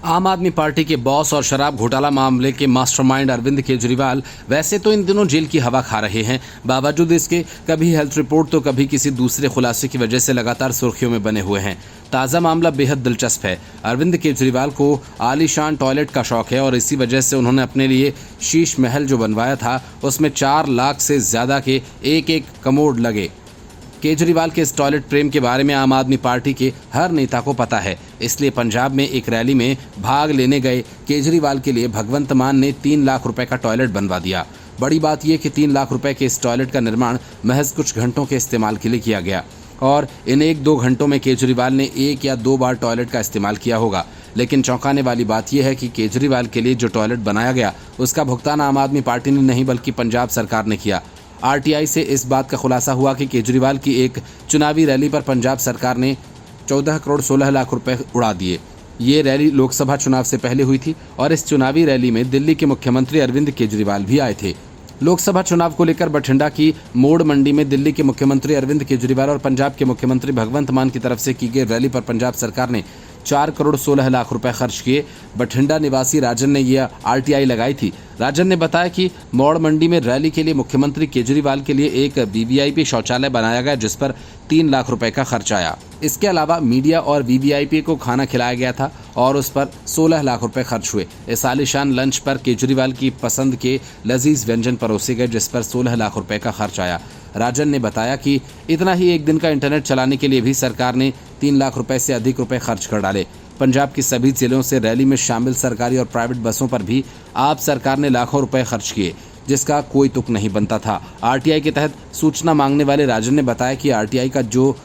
आम आदमी पार्टी के बॉस और शराब घोटाला मामले के मास्टरमाइंड अरविंद केजरीवाल वैसे तो इन दिनों जेल की हवा खा रहे हैं। बावजूद इसके कभी हेल्थ रिपोर्ट तो कभी किसी दूसरे खुलासे की वजह से लगातार सुर्खियों में बने हुए हैं। ताज़ा मामला बेहद दिलचस्प है। अरविंद केजरीवाल को आलीशान टॉयलेट का शौक है और इसी वजह से उन्होंने अपने लिए शीश महल जो बनवाया था उसमें 4 लाख से ज़्यादा के एक कमोड लगे। केजरीवाल के इस टॉयलेट प्रेम के बारे में आम आदमी पार्टी के हर नेता को पता है। इसलिए पंजाब में एक रैली में भाग लेने गए केजरीवाल के लिए भगवंत मान ने 3 लाख रुपए का टॉयलेट बनवा दिया। बड़ी बात यह कि 3 लाख रुपए के इस टॉयलेट का निर्माण महज कुछ घंटों के इस्तेमाल के लिए किया गया और इन 1-2 घंटों में केजरीवाल ने 1 या 2 बार टॉयलेट का इस्तेमाल किया होगा। लेकिन चौंकाने वाली बात यह है कि केजरीवाल के लिए जो टॉयलेट बनाया गया उसका भुगतान आम आदमी पार्टी ने नहीं बल्कि पंजाब सरकार ने किया। आरटीआई से इस बात का खुलासा हुआ कि केजरीवाल की एक चुनावी रैली पर पंजाब सरकार ने 14 करोड़ 16 लाख रुपए उड़ा दिए। ये रैली लोकसभा चुनाव से पहले हुई थी और इस चुनावी रैली में दिल्ली के मुख्यमंत्री अरविंद केजरीवाल भी आए थे। लोकसभा चुनाव को लेकर बठिंडा की मोड़ मंडी में दिल्ली के मुख्यमंत्री अरविंद केजरीवाल और पंजाब के मुख्यमंत्री भगवंत मान की तरफ से की गई रैली पर पंजाब सरकार ने 4 करोड़ 16 लाख रुपए खर्च किए। बठिंडा निवासी राजन ने यह आरटीआई लगाई थी। राजन ने बताया कि मोड़ मंडी में रैली के लिए मुख्यमंत्री केजरीवाल के लिए एक वीवीआईपी शौचालय बनाया गया जिस पर 3 लाख रुपए का खर्च आया। इसके अलावा मीडिया और वीवीआईपी को खाना खिलाया गया था और उस पर 16 लाख रुपए खर्च हुए। इस आलीशान लंच पर केजरीवाल की पसंद के लजीज व्यंजन परोसे गए जिस पर 16 लाख रुपए का खर्च आया। राजन ने बताया कि इतना ही एक दिन का इंटरनेट चलाने के लिए भी सरकार ने 3 लाख रुपए से अधिक रुपए खर्च कर डाले। पंजाब की सभी जिलों से रैली में शामिल सरकारी और प्राइवेट बसों पर भी आप सरकार ने लाखों रुपए खर्च किए जिसका कोई तुक नहीं बनता था। आरटीआई के तहत सूचना मांगने वाले राजन ने बताया कि आरटीआई का जो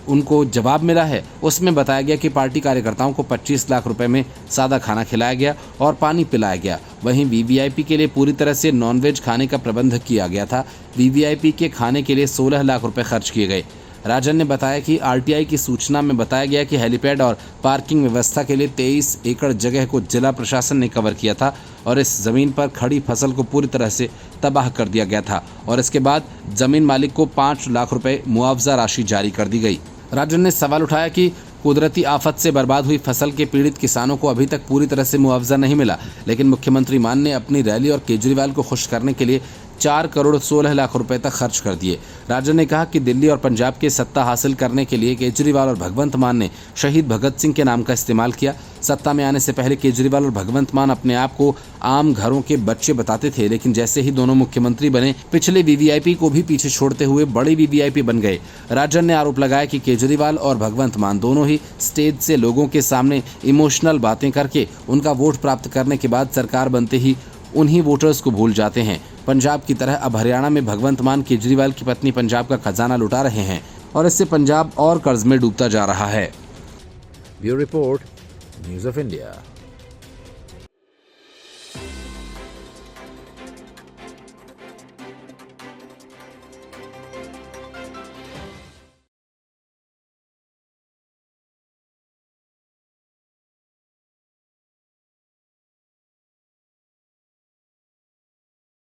उनको जवाब मिला है उसमें बताया गया कि पार्टी कार्यकर्ताओं को 25 लाख रुपए में सादा खाना खिलाया गया और पानी पिलाया गया। वहीं वीवीआईपी के लिए पूरी तरह से नॉनवेज खाने का प्रबंध किया गया था। वीवीआईपी के खाने के लिए 16 लाख रुपए खर्च किए गए। राजन ने बताया कि आरटीआई की सूचना में बताया गया कि हेलीपैड और पार्किंग व्यवस्था के लिए 23 एकड़ जगह को जिला प्रशासन ने कवर किया था और इस जमीन पर खड़ी फसल को पूरी तरह से तबाह कर दिया गया था और इसके बाद जमीन मालिक को 5 लाख रुपए मुआवजा राशि जारी कर दी गई। राजन ने सवाल उठाया कि कुदरती आफत से बर्बाद हुई फसल के पीड़ित किसानों को अभी तक पूरी तरह से मुआवजा नहीं मिला, लेकिन मुख्यमंत्री मान ने अपनी रैली और केजरीवाल को खुश करने के लिए 4 करोड़ 16 लाख रुपए तक खर्च कर दिए। राजन ने कहा कि दिल्ली और पंजाब के सत्ता हासिल करने के लिए केजरीवाल और भगवंत मान ने शहीद भगत सिंह के नाम का इस्तेमाल किया। सत्ता में आने से पहले केजरीवाल और भगवंत मान अपने आप को आम घरों के बच्चे बताते थे, लेकिन जैसे ही दोनों मुख्यमंत्री बने पिछले वीवीआईपी को भी पीछे छोड़ते हुए बड़े वीवीआईपी बन गए। राजन ने आरोप लगाया कि केजरीवाल और भगवंत मान दोनों ही स्टेज से लोगों के सामने इमोशनल बातें करके उनका वोट प्राप्त करने के बाद सरकार बनते ही उन्हीं वोटर्स को भूल जाते हैं। पंजाब की तरह अब हरियाणा में भगवंत मान केजरीवाल की पत्नी पंजाब का खजाना लुटा रहे हैं और इससे पंजाब और कर्ज में डूबता जा रहा है। Bureau report, news of India.